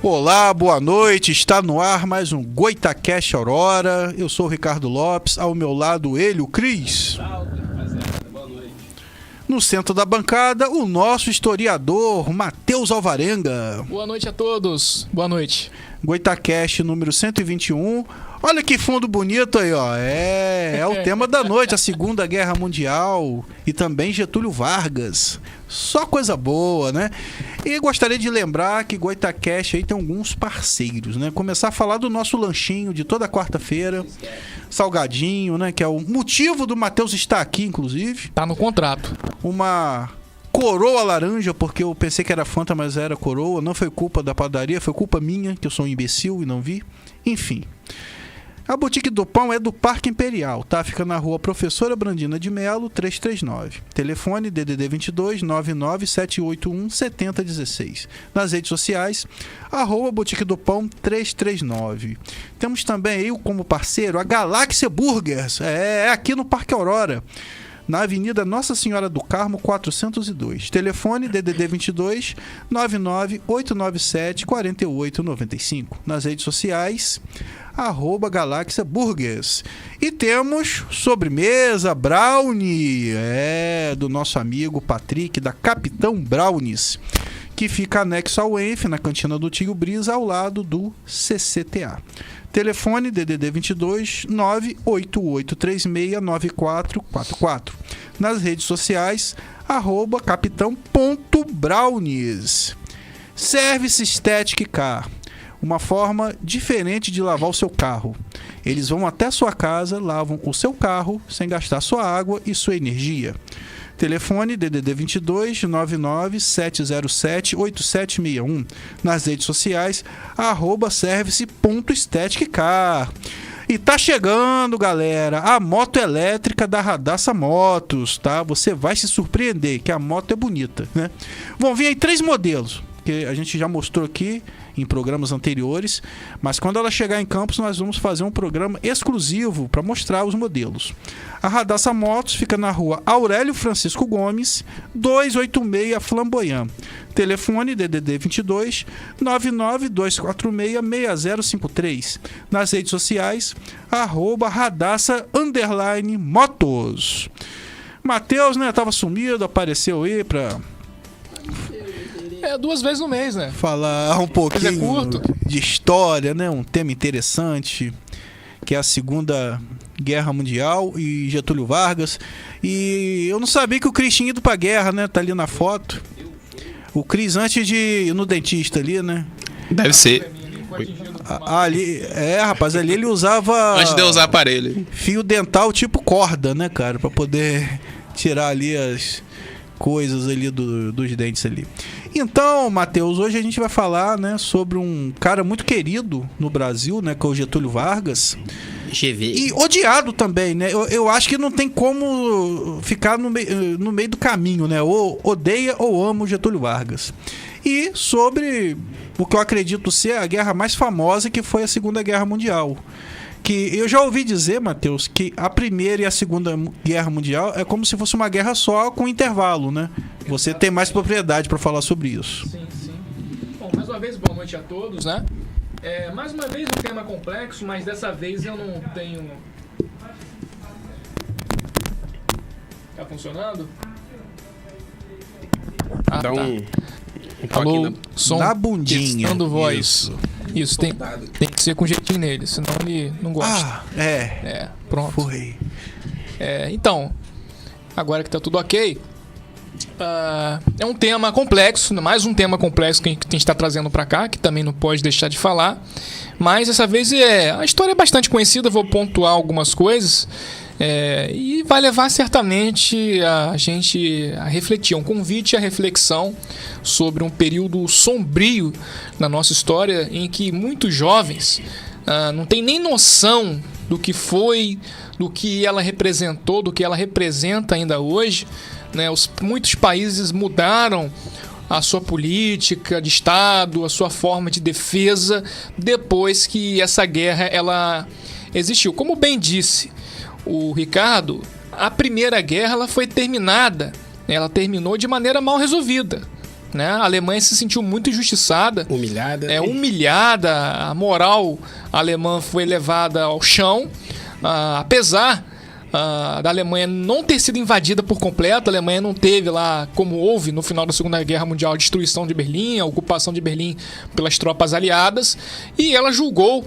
Olá, boa noite, está no ar mais um Goitacast Aurora. Eu sou o Ricardo Lopes, ao meu lado ele, o Cris. No centro da bancada, o nosso historiador, Matheus Alvarenga. Boa noite a todos, boa noite. Goitacast número 121. Olha que fundo bonito aí, ó. É o tema da noite, a Segunda Guerra Mundial e também Getúlio Vargas. Só coisa boa, né? E gostaria de lembrar que Goitacast aí tem alguns parceiros, né? Começar a falar do nosso lanchinho de toda quarta-feira, salgadinho, né? Que é o motivo do Matheus estar aqui, inclusive. Tá no contrato. Uma coroa laranja, porque eu pensei que era Fanta, mas era coroa. Não foi culpa da padaria, foi culpa minha, que eu sou um imbecil e não vi. Enfim. A Boutique do Pão é do Parque Imperial, tá? Fica na rua Professora Brandina de Melo, 339. Telefone DDD 22 99781 7016. Nas redes sociais, @Boutique do Pão 339. Temos também aí como parceiro a Galáxia Burgers, é aqui no Parque Aurora, na Avenida Nossa Senhora do Carmo, 402. Telefone DDD 22 99897 4895. Nas redes sociais, @Galáxia Burgers. E temos sobremesa Brownie, do nosso amigo Patrick, da Capitão Brownies, que fica anexo ao ENF, na cantina do Tio Brisa, ao lado do CCTA. Telefone DDD 22 988369444. Nas redes sociais, @capitão.brownies. Service Static Car, uma forma diferente de lavar o seu carro. Eles vão até a sua casa, lavam o seu carro sem gastar sua água e sua energia. Telefone DDD 22 99707 8761. Nas redes sociais, @service.staticcar. E tá chegando, galera, a moto elétrica da Radassa Motos, tá? Você vai se surpreender, que a moto é bonita, né? Vão vir aí 3 modelos, que a gente já mostrou aqui em programas anteriores, mas quando ela chegar em Campos, nós vamos fazer um programa exclusivo para mostrar os modelos. A Radassa Motos fica na rua Aurélio Francisco Gomes, 286 Flamboyant. Telefone DDD 22 99246 6053. Nas redes sociais, @Radassa_Motos. Matheus, né, tava sumido, apareceu aí pra 2 vezes no mês, né? falar um pouquinho curto. de história, né? Um tema interessante, que é a Segunda Guerra Mundial e Getúlio Vargas. E eu não sabia que o Cris tinha ido pra guerra, né? Tá ali na foto. O Cris antes de ir no dentista ali, né? Deve ser. Ali, rapaz, ali ele usava... Antes de eu usar aparelho. Fio dental tipo corda, né, cara? Pra poder tirar ali as coisas ali dos dentes ali. Então, Matheus, hoje a gente vai falar, né, sobre um cara muito querido no Brasil, né, que é o Getúlio Vargas. GV. E odiado também, né? Eu acho que não tem como ficar no meio do caminho, né? Ou odeia ou ama o Getúlio Vargas. E sobre o que eu acredito ser a guerra mais famosa, que foi a Segunda Guerra Mundial. Que eu já ouvi dizer, Matheus, que a Primeira e a Segunda Guerra Mundial é como se fosse uma guerra só com intervalo, né? Você tem mais propriedade para falar sobre isso. Sim. Bom, mais uma vez, boa noite a todos, né? Mais uma vez um tema complexo, mas dessa vez eu não tenho... Tá funcionando? Dá um Alô, toque som na bundinha. testando voz. Isso tem que ser com jeitinho nele, senão ele não gosta. Pronto. Foi. Então, agora que tá tudo ok, é um tema complexo, mais um tema complexo que a gente está trazendo para cá, que também não pode deixar de falar, mas dessa vez a história é bastante conhecida, vou pontuar algumas coisas, e vai levar certamente a gente a refletir, um convite à reflexão sobre um período sombrio na nossa história, em que muitos jovens não têm nem noção do que foi, do que ela representou, do que ela representa ainda hoje, né? Muitos países mudaram a sua política de Estado, a sua forma de defesa, depois que essa guerra ela existiu. Como bem disse o Ricardo, a Primeira Guerra ela foi terminada, ela terminou de maneira mal resolvida. né? A Alemanha se sentiu muito injustiçada, Humilhada. humilhada, a moral alemã foi levada ao chão, apesar da Alemanha não ter sido invadida por completo. A Alemanha não teve lá, como houve no final da Segunda Guerra Mundial, a destruição de Berlim, a ocupação de Berlim pelas tropas aliadas, e ela julgou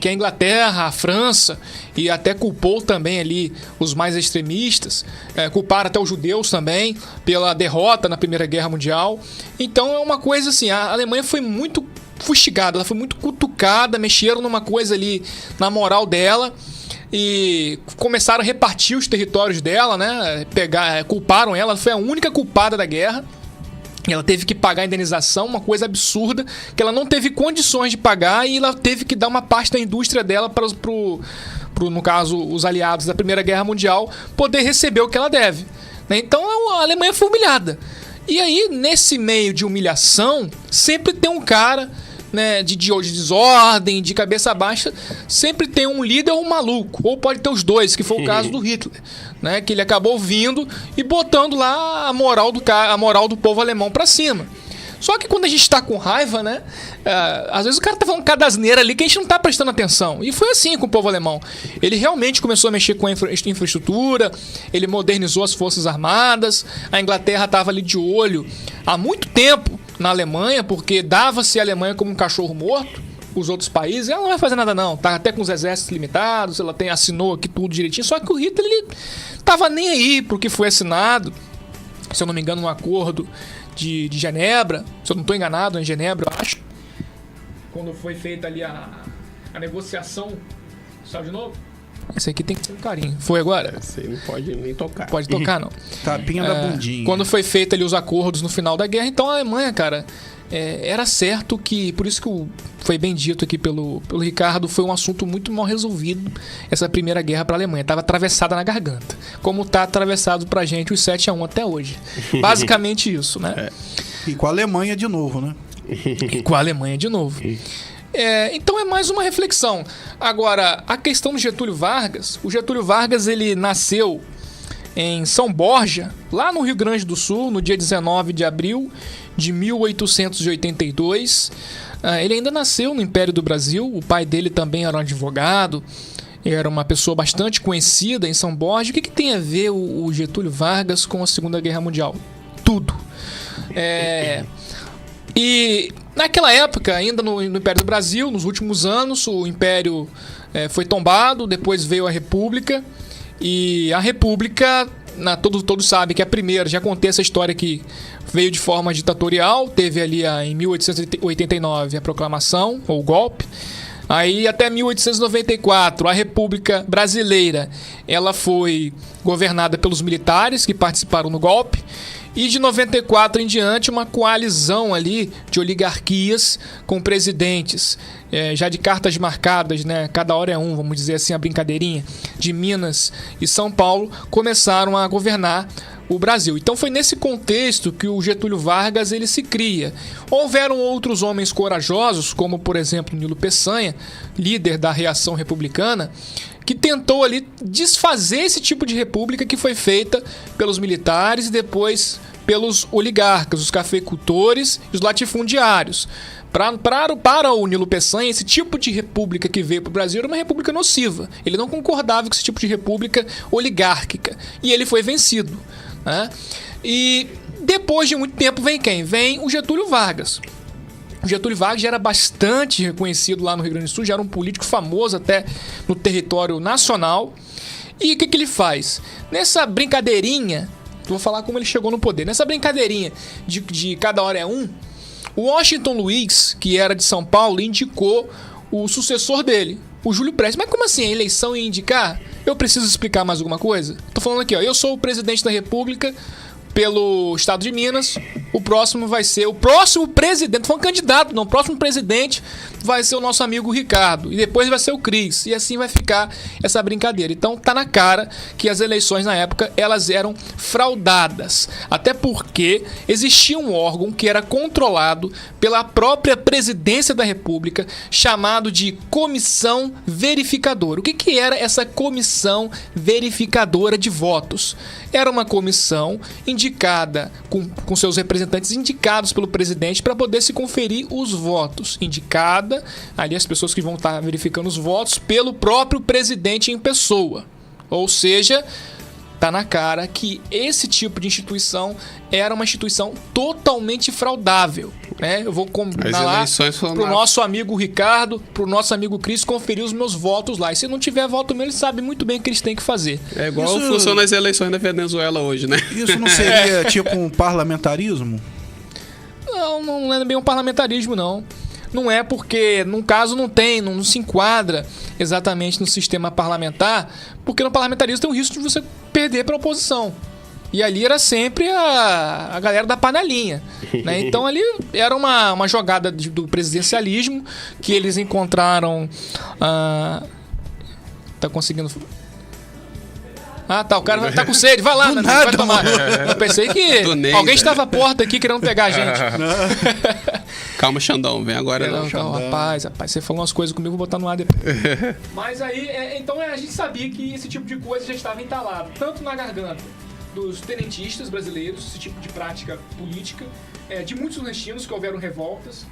que a Inglaterra, a França, e até culpou também ali os mais extremistas, culparam até os judeus também pela derrota na Primeira Guerra Mundial. Então é uma coisa assim, a Alemanha foi muito fustigada, ela foi muito cutucada, mexeram numa coisa ali na moral dela, e começaram a repartir os territórios dela, né? Culparam ela foi a única culpada da guerra. Ela teve que pagar a indenização, uma coisa absurda, que ela não teve condições de pagar, e ela teve que dar uma parte da indústria dela para no caso, os aliados da Primeira Guerra Mundial, poder receber o que ela deve, né? Então a Alemanha foi humilhada. E aí, nesse meio de humilhação, sempre tem um cara, né, de desordem, de cabeça baixa, sempre tem um líder ou um maluco, ou pode ter os dois, que foi o caso do Hitler, né, que ele acabou vindo e botando lá a moral do povo alemão pra cima. Só que quando a gente tá com raiva, né, às vezes o cara tá falando cada asneira ali que a gente não tá prestando atenção. E foi assim com o povo alemão. Ele realmente começou a mexer com a infraestrutura, ele modernizou as forças armadas, a Inglaterra tava ali de olho há muito tempo na Alemanha, porque dava-se a Alemanha como um cachorro morto. Os outros países, ela não vai fazer nada não, tá até com os exércitos limitados, ela assinou aqui tudo direitinho. Só que o Hitler, ele tava nem aí pro que foi assinado, se eu não me engano, um acordo de Genebra, se eu não estou enganado, em Genebra, eu acho, quando foi feita ali a negociação. Sabe de novo? Esse aqui tem que ter um carinho. Foi agora? Você não pode nem tocar. Pode tocar, não. Tapinha da bundinha. Quando foi feito ali os acordos no final da guerra, então a Alemanha, cara, era certo que, por isso que foi bem dito aqui pelo Ricardo, foi um assunto muito mal resolvido, essa Primeira Guerra para a Alemanha. Estava atravessada na garganta, como está atravessado pra gente os 7-1 até hoje. Basicamente isso, né? E com a Alemanha de novo, né? E com a Alemanha de novo. Então é mais uma reflexão. Agora, a questão do Getúlio Vargas, o Getúlio Vargas, ele nasceu em São Borja, lá no Rio Grande do Sul, no dia 19 de abril de 1882. Ele ainda nasceu no Império do Brasil, o pai dele também era um advogado, era uma pessoa bastante conhecida em São Borja. O que tem a ver o Getúlio Vargas com a Segunda Guerra Mundial? Tudo. E naquela época, ainda no Império do Brasil, nos últimos anos, o Império foi tombado, depois veio a República, e a República, todos sabem que a primeira, já contei essa história que veio de forma ditatorial, teve ali em 1889 a proclamação, ou o golpe. Aí até 1894, a República Brasileira, ela foi governada pelos militares que participaram no golpe. E de 94 em diante, uma coalizão ali de oligarquias com presidentes já de cartas marcadas, né? Cada hora é um, vamos dizer assim, a brincadeirinha, de Minas e São Paulo, começaram a governar o Brasil. Então foi nesse contexto que o Getúlio Vargas ele se cria. Houveram outros homens corajosos, como por exemplo Nilo Peçanha, líder da reação republicana, que tentou ali desfazer esse tipo de república que foi feita pelos militares e depois pelos oligarcas, os cafeicultores e os latifundiários. Para o Nilo Peçanha, esse tipo de república que veio para o Brasil era uma república nociva. Ele não concordava com esse tipo de república oligárquica. E ele foi vencido, né? E depois de muito tempo vem quem? Vem o Getúlio Vargas. O Getúlio Vargas já era bastante reconhecido lá no Rio Grande do Sul, já era um político famoso até no território nacional. E o que ele faz? Nessa brincadeirinha, vou falar como ele chegou no poder, nessa brincadeirinha de cada hora é um, o Washington Luiz, que era de São Paulo, indicou o sucessor dele, o Júlio Prestes. Mas como assim, a eleição ia indicar? Eu preciso explicar mais alguma coisa? Tô falando aqui, ó, eu sou o presidente da República pelo estado de Minas, o próximo vai ser o próximo presidente, foi um candidato, não, o próximo presidente vai ser o nosso amigo Ricardo, e depois vai ser o Cris, e assim vai ficar essa brincadeira. Então tá na cara que as eleições na época, elas eram fraudadas, até porque existia um órgão que era controlado pela própria presidência da República, chamado de Comissão Verificadora. O que era essa Comissão Verificadora de Votos? Era uma comissão indicada indicada com seus representantes indicados pelo presidente para poder se conferir os votos. Indicada, ali as pessoas que vão estar verificando os votos pelo próprio presidente em pessoa. Ou seja, tá na cara que esse tipo de instituição era uma instituição totalmente fraudável, né? Eu vou combinar lá pro nosso amigo Ricardo, pro nosso amigo Cris conferir os meus votos lá. E se não tiver voto meu, eles sabem muito bem o que eles têm que fazer. É igual funciona as eleições da Venezuela hoje, né? Isso não seria tipo um parlamentarismo? Não é bem um parlamentarismo, não. Não é porque, num caso, não se enquadra exatamente no sistema parlamentar, porque no parlamentarismo tem o risco de você perder para a oposição. E ali era sempre a galera da panelinha, né? Então ali era uma jogada do presidencialismo que eles encontraram... Tá conseguindo... Tá, o cara tá com sede, vai lá, vai tomar. Eu pensei que alguém estava à porta aqui querendo pegar a gente. Calma, Xandão, vem agora não. Não, rapaz, você falou umas coisas comigo, vou botar no ar depois. Mas aí, então a gente sabia que esse tipo de coisa já estava entalado, tanto na garganta dos tenentistas brasileiros, esse tipo de prática política, de muitos nordestinos que houveram revoltas.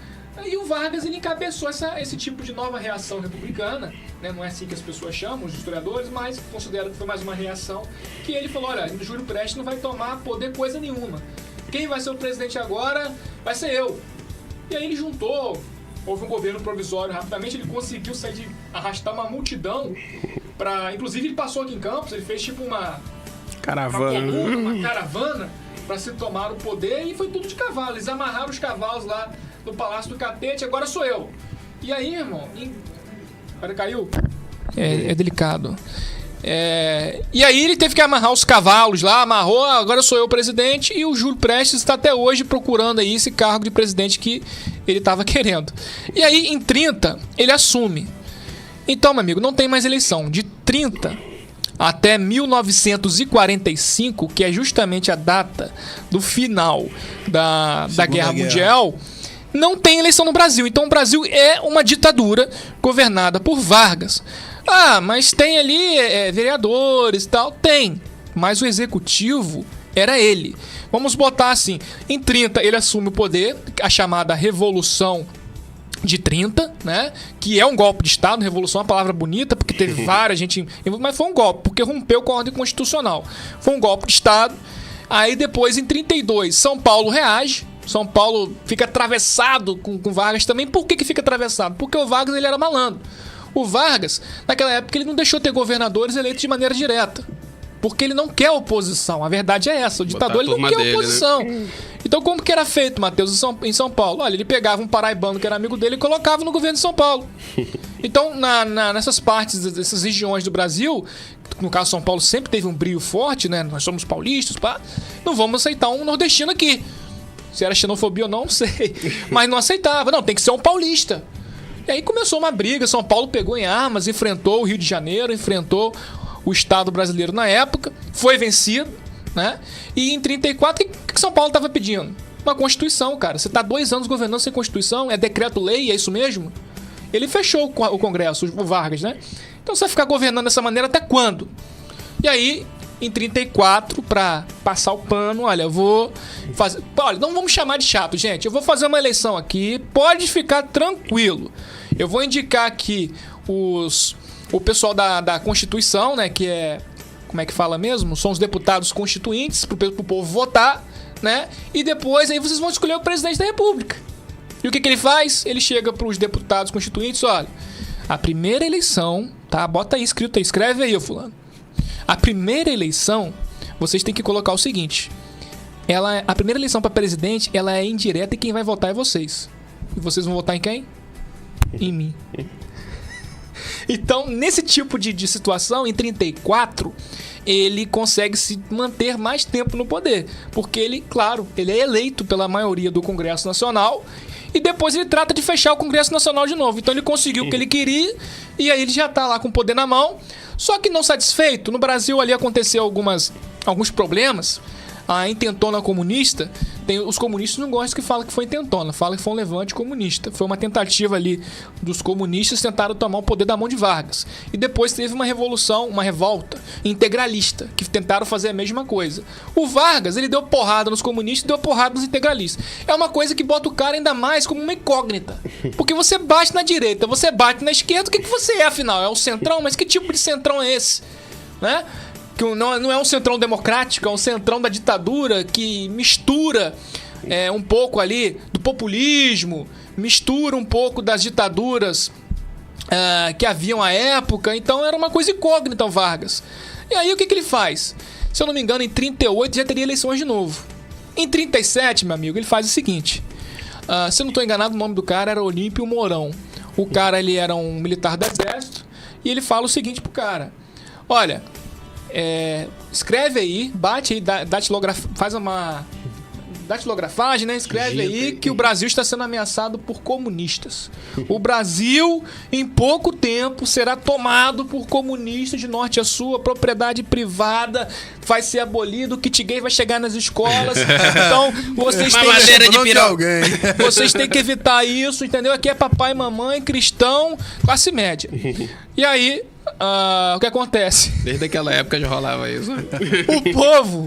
E o Vargas, ele encabeçou esse tipo de nova reação republicana, né? Não é assim que as pessoas chamam, os historiadores, mas consideram que foi mais uma reação, que ele falou, olha, o Júlio Prestes não vai tomar poder coisa nenhuma. Quem vai ser o presidente agora vai ser eu. E aí ele juntou, houve um governo provisório rapidamente, ele conseguiu sair de arrastar uma multidão para, inclusive ele passou aqui em Campos, ele fez tipo uma caravana para se tomar o poder e foi tudo de cavalo, eles amarraram os cavalos lá no Palácio do Catete, agora sou eu. E aí, irmão, Pera, caiu? É delicado. E aí ele teve que amarrar os cavalos lá, amarrou, agora sou eu o presidente, e o Júlio Prestes está até hoje procurando aí esse cargo de presidente que ele estava querendo. E aí, em 30, ele assume. Então, meu amigo, não tem mais eleição. De 30 até 1945, que é justamente a data do final da Guerra Mundial, não tem eleição no Brasil. Então o Brasil é uma ditadura governada por Vargas. Mas tem ali vereadores e tal. Tem. Mas o executivo era ele. Vamos botar assim. Em 30 ele assume o poder, a chamada Revolução de 30, né? Que é um golpe de Estado. Revolução é uma palavra bonita, porque teve várias gente... Mas foi um golpe, porque rompeu com a ordem constitucional. Foi um golpe de Estado. Aí depois, em 32, São Paulo reage. São Paulo fica atravessado com Vargas também. Por que fica atravessado? Porque o Vargas, ele era malandro. O Vargas, naquela época, ele não deixou ter governadores eleitos de maneira direta. Porque ele não quer oposição. A verdade é essa. O ditador, ele não quer oposição. Né? Então, como que era feito, Matheus, em São Paulo? Olha, ele pegava um paraibano que era amigo dele e colocava no governo de São Paulo. Então, nessas partes, dessas regiões do Brasil, no caso São Paulo sempre teve um brio forte, né? Nós somos paulistas, não vamos aceitar um nordestino aqui. Se era xenofobia ou não sei. Mas não aceitava. Não, tem que ser um paulista. E aí começou uma briga. São Paulo pegou em armas, enfrentou o Rio de Janeiro, enfrentou o Estado brasileiro na época. Foi vencido, né? E em 34, o que São Paulo estava pedindo? Uma Constituição, cara. Você está 2 anos governando sem Constituição? É decreto-lei? É isso mesmo? Ele fechou o Congresso, o Vargas, né? Então você vai ficar governando dessa maneira até quando? E aí... Em 34, para passar o pano, olha, eu vou fazer... Olha, não vamos chamar de chato, gente. Eu vou fazer uma eleição aqui, pode ficar tranquilo. Eu vou indicar aqui o pessoal da Constituição, né, que é... Como é que fala mesmo? São os deputados constituintes, pro povo votar, né? E depois aí vocês vão escolher o presidente da República. E o que ele faz? Ele chega pros deputados constituintes, olha, a primeira eleição, tá? Bota aí escrito aí, escreve aí, fulano. A primeira eleição, vocês têm que colocar o seguinte. A primeira eleição para presidente, ela é indireta e quem vai votar é vocês. E vocês vão votar em quem? Em mim. Então, nesse tipo de situação, em 34, ele consegue se manter mais tempo no poder. Porque ele, claro, ele é eleito pela maioria do Congresso Nacional e depois ele trata de fechar o Congresso Nacional de novo. Então ele conseguiu o que ele queria e aí ele já tá lá com o poder na mão. Só que não satisfeito, no Brasil ali aconteceu alguns problemas. a intentona comunista, os comunistas não gostam que fala que foi intentona, fala que foi um levante comunista. Foi uma tentativa ali dos comunistas tentaram tomar o poder da mão de Vargas. E depois teve uma revolução, uma revolta integralista, que tentaram fazer a mesma coisa. O Vargas, ele deu porrada nos comunistas e deu porrada nos integralistas. É uma coisa que bota o cara ainda mais como uma incógnita. Porque você bate na direita, você bate na esquerda, o que você é afinal? É o centrão? Mas que tipo de centrão é esse? Né? Que não é um centrão democrático, é um centrão da ditadura que mistura um pouco ali do populismo, mistura um pouco das ditaduras que haviam à época. Então era uma coisa incógnita o Vargas. E aí o que ele faz? Se eu não me engano, em 38 já teria eleições de novo. Em 37, meu amigo, ele faz o seguinte. Se eu não estou enganado, o nome do cara era Olímpio Mourão. O cara, ele era um militar do exército. E ele fala o seguinte pro cara. Olha... escreve aí, bate aí, faz uma datilografagem, né? Escreve aí que o Brasil está sendo ameaçado por comunistas. O Brasil, em pouco tempo, será tomado por comunistas de norte a sul. A propriedade privada vai ser abolida, o kit gay vai chegar nas escolas. Então, vocês têm que evitar isso, entendeu? Aqui é papai, mamãe, cristão, classe média. E aí... o que acontece? Desde aquela época já rolava isso.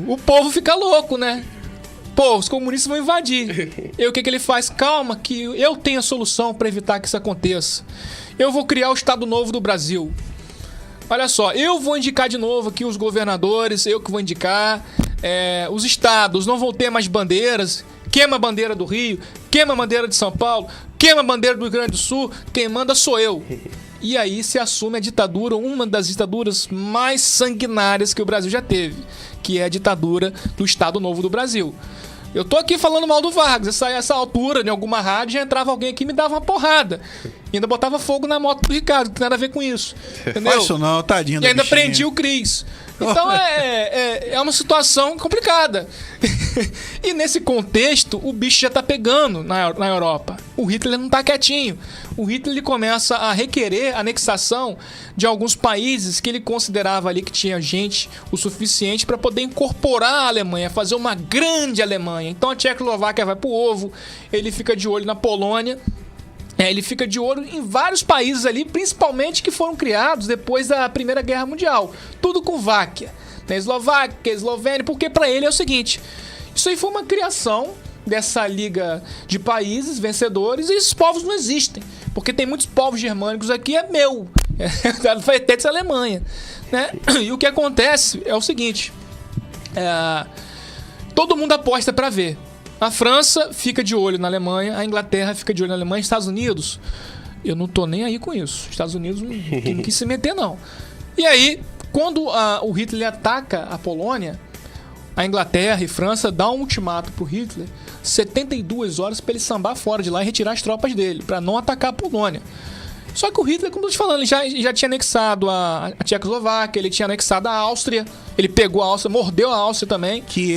O povo fica louco, né? Pô, os comunistas vão invadir. E o que ele faz? Calma, que eu tenho a solução para evitar que isso aconteça. Eu vou criar o Estado Novo do Brasil. Olha só, eu vou indicar de novo aqui os governadores, eu que vou indicar. Os estados não vão ter mais bandeiras. Queima a bandeira do Rio, queima a bandeira de São Paulo, queima a bandeira do Rio Grande do Sul. Quem manda sou eu. E aí se assume a ditadura, uma das ditaduras mais sanguinárias que o Brasil já teve, que é a ditadura do Estado Novo do Brasil. Eu tô aqui falando mal do Vargas, essa altura, em alguma rádio, já entrava alguém aqui e me dava uma porrada. E ainda botava fogo na moto do Ricardo, que não tem nada a ver com isso. Entendeu? Faz isso não, tadinho. E ainda prendi o Cris. Então é uma situação complicada. E nesse contexto, o bicho já tá pegando na Europa. O Hitler não tá quietinho. O Hitler ele começa a requerer a anexação de alguns países que ele considerava ali que tinha gente o suficiente para poder incorporar a Alemanha, fazer uma grande Alemanha. Então a Tchecoslováquia vai pro ovo, ele fica de olho na Polônia. Ele fica de olho em vários países ali, principalmente que foram criados depois da Primeira Guerra Mundial. Tudo com Váquia, né? Eslováquia, Eslovênia, porque para ele é o seguinte, isso aí foi uma criação dessa liga de países vencedores e esses povos não existem, porque tem muitos povos germânicos aqui, é meu, foi até dessa Alemanha, né? E o que acontece é o seguinte, todo mundo aposta para ver. A França fica de olho na Alemanha, a Inglaterra fica de olho na Alemanha, Estados Unidos, eu não tô nem aí com isso. Estados Unidos não quis se meter, não. E aí, quando o Hitler ataca a Polônia, a Inglaterra e França dão um ultimato pro Hitler, 72 horas para ele sambar fora de lá e retirar as tropas dele, para não atacar a Polônia. Só que o Hitler, como eu tô te falando, ele já tinha anexado a Tchecoslováquia, ele tinha anexado a Áustria, ele pegou a Áustria, mordeu a Áustria também. Que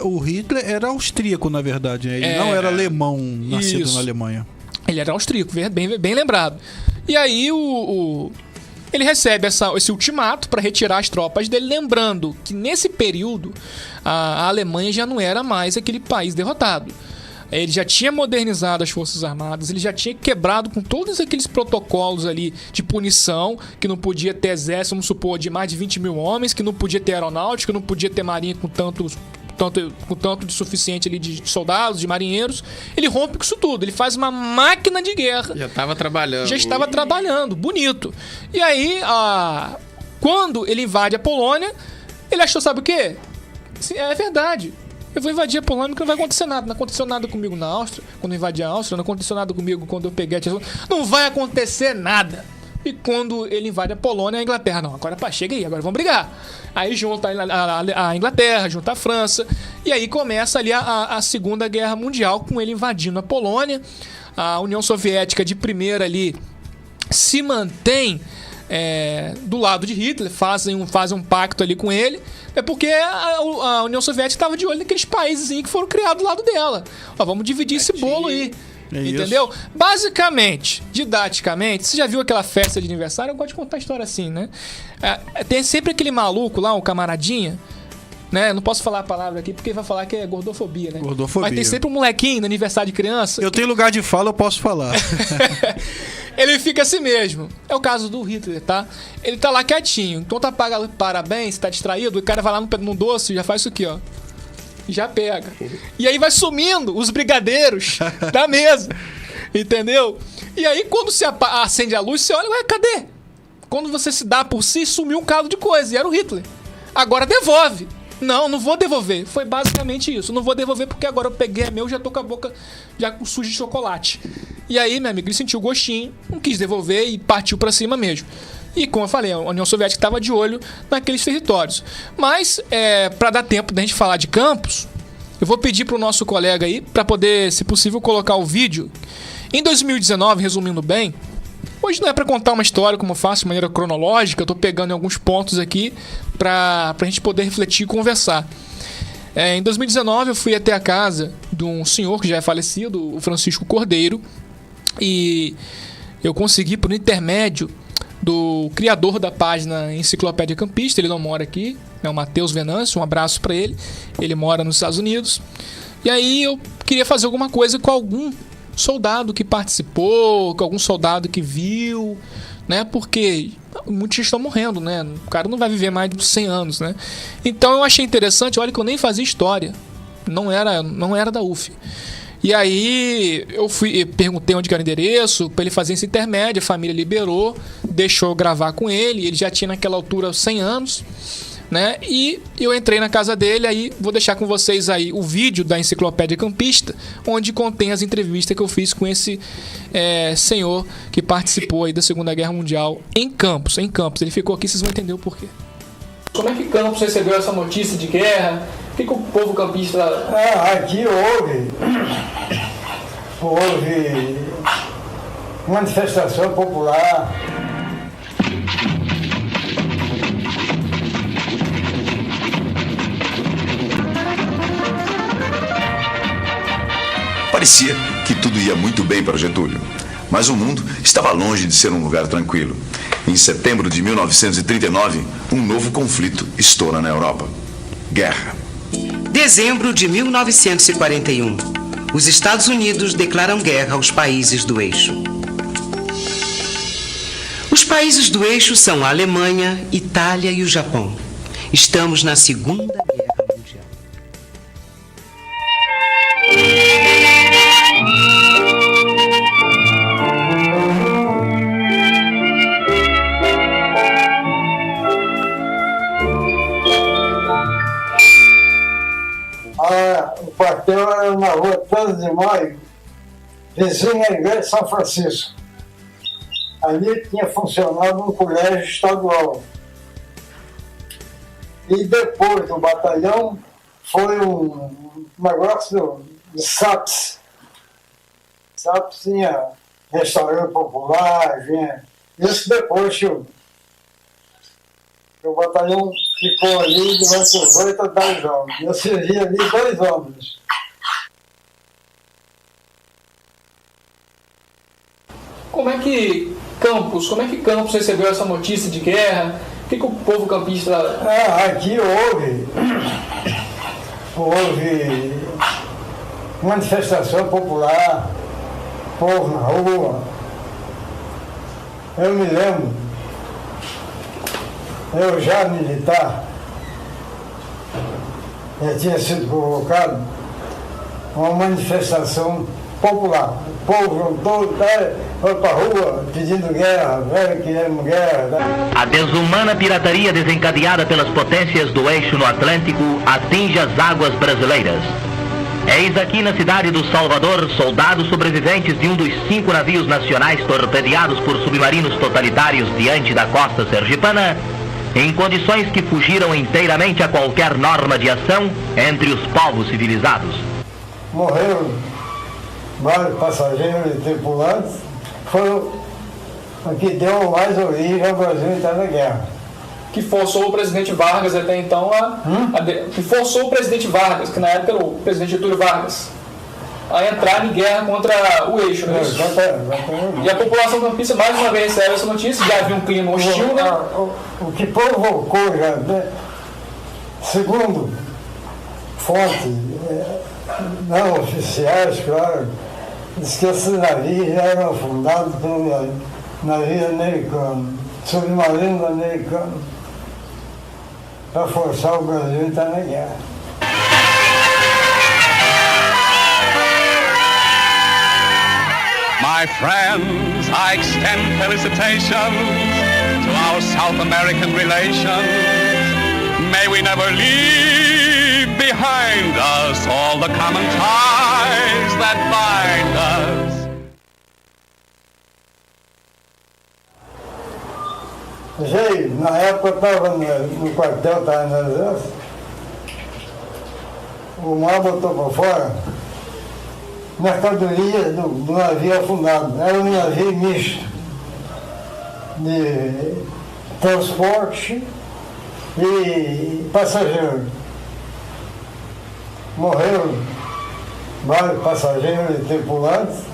o Hitler era austríaco, na verdade, né? Ele não era alemão, nascido na Alemanha. Ele era austríaco, bem lembrado. E aí ele recebe esse ultimato para retirar as tropas dele, lembrando que nesse período a Alemanha já não era mais aquele país derrotado. Ele já tinha modernizado as Forças Armadas, ele já tinha quebrado com todos aqueles protocolos ali de punição, que não podia ter exército, vamos supor, de mais de 20 mil homens, que não podia ter aeronáutica, não podia ter marinha com tanto de suficiente ali de soldados, de marinheiros. Ele rompe com isso tudo, ele faz uma máquina de guerra. Já estava trabalhando. Já estava trabalhando, bonito. E aí, quando ele invade a Polônia, ele achou, sabe o quê? É verdade. Eu vou invadir a Polônia porque não vai acontecer nada. Não aconteceu nada comigo na Áustria, quando eu invadi a Áustria. Não aconteceu nada comigo quando eu peguei a Tchecoslováquia. Não vai acontecer nada. E quando ele invade a Polônia, a Inglaterra, não, agora chega aí, agora vamos brigar. Aí junta a Inglaterra, junta a França. E aí começa ali a Segunda Guerra Mundial, com ele invadindo a Polônia. A União Soviética de primeira ali se mantém do lado de Hitler, fazem um pacto ali com ele. É porque a União Soviética estava de olho naqueles países que foram criados do lado dela. Vamos dividir esse bolo aí. Entendeu? Isso. Basicamente, didaticamente, você já viu aquela festa de aniversário? Eu gosto de contar a história assim, né? Tem sempre aquele maluco lá, um camaradinha, né? Não posso falar a palavra aqui porque vai falar que é gordofobia, né? Gordofobia. Mas tem sempre um molequinho no aniversário de criança. Eu tenho lugar de fala, eu posso falar. Ele fica assim mesmo. É o caso do Hitler, tá? Ele tá lá quietinho. Então tá parabéns, tá distraído. O cara vai lá no doce e já faz isso aqui, ó. Já pega. E aí vai sumindo os brigadeiros da mesa. Entendeu? E aí quando você acende a luz, você olha, ué, cadê? Quando você se dá por si, sumiu um caldo de coisa. E era o Hitler. Agora devolve. Não vou devolver. Foi basicamente isso. Não vou devolver porque agora eu peguei a meu e já tô com a boca já suja de chocolate. E aí, meu amigo, ele sentiu o gostinho, não quis devolver e partiu pra cima mesmo. E como eu falei, a União Soviética estava de olho naqueles territórios. Mas, para dar tempo da gente falar de Campos, eu vou pedir pro nosso colega aí, para poder, se possível, colocar o vídeo. Em 2019, resumindo bem, hoje não é para contar uma história como eu faço de maneira cronológica, eu tô pegando alguns pontos aqui pra gente poder refletir e conversar. Em 2019 eu fui até a casa de um senhor que já é falecido, o Francisco Cordeiro, e eu consegui, por intermédio do criador da página Enciclopédia Campista, ele não mora aqui, é o Matheus Venâncio, um abraço para ele, ele mora nos Estados Unidos, e aí eu queria fazer alguma coisa com algum soldado que participou, com algum soldado que viu, né? Porque muitos estão morrendo, né? O cara não vai viver mais de 100 anos, né? Então eu achei interessante, olha que eu nem fazia história, não era da UF. E aí eu perguntei onde era o endereço, para ele fazer esse intermédio, a família liberou, deixou eu gravar com ele já tinha naquela altura 100 anos, né? E eu entrei na casa dele, aí vou deixar com vocês aí o vídeo da Enciclopédia Campista, onde contém as entrevistas que eu fiz com esse senhor que participou aí da Segunda Guerra Mundial em Campos. Ele ficou aqui, vocês vão entender o porquê. Como é que Campos recebeu essa notícia de guerra? O que o povo campista... Aqui houve manifestação popular. Parecia que tudo ia muito bem para Getúlio, mas o mundo estava longe de ser um lugar tranquilo. Em setembro de 1939, um novo conflito estoura na Europa. Guerra. Dezembro de 1941. Os Estados Unidos declaram guerra aos países do eixo. Os países do eixo são a Alemanha, Itália e o Japão. Estamos na Segunda Guerra Mundial. O quartel era na rua 13 de Maio, vizinha à igreja de São Francisco. Ali tinha funcionado um colégio estadual. E depois do batalhão foi um negócio de SAPS. SAPS tinha restaurante popular, vinha... Isso depois que o batalhão ficou ali durante os 8 a 10 anos. Eu servi ali 2 anos. Como é que Campos recebeu essa notícia de guerra? O que o povo campista... Aqui houve manifestação popular, povo na rua. Eu me lembro, eu já militar, já tinha sido convocado uma manifestação popular. O povo todo foi para a rua pedindo guerra, queremos guerra. A desumana pirataria desencadeada pelas potências do eixo no Atlântico atinge as águas brasileiras. Eis aqui na cidade do Salvador, soldados sobreviventes de um dos 5 navios nacionais torpedeados por submarinos totalitários diante da costa sergipana, em condições que fugiram inteiramente a qualquer norma de ação entre os povos civilizados. Morreram vários passageiros e tripulantes, foi o que deu mais origem ao Brasil entrar na guerra. Que forçou o presidente Vargas até então que forçou o presidente Vargas, que na época era o presidente Getúlio Vargas, a entrar em guerra contra o eixo, né? E a população campista mais uma vez recebe essa notícia, já havia um clima hostil, né? O que provocou já, né? Segundo fontes não oficiais, claro, diz que esses navios já eram afundados por navio americano, submarino americano, para forçar o Brasil a entrar na guerra. My friends, I extend felicitations to our South American relations. May we never leave behind us all the common ties that bind us. Gente, na época eu estava no quartel, estava no exército, o mar botou para fora mercadoria do navio afundado. Era um navio misto de transporte e passageiro. Morreram vários passageiros e tripulantes.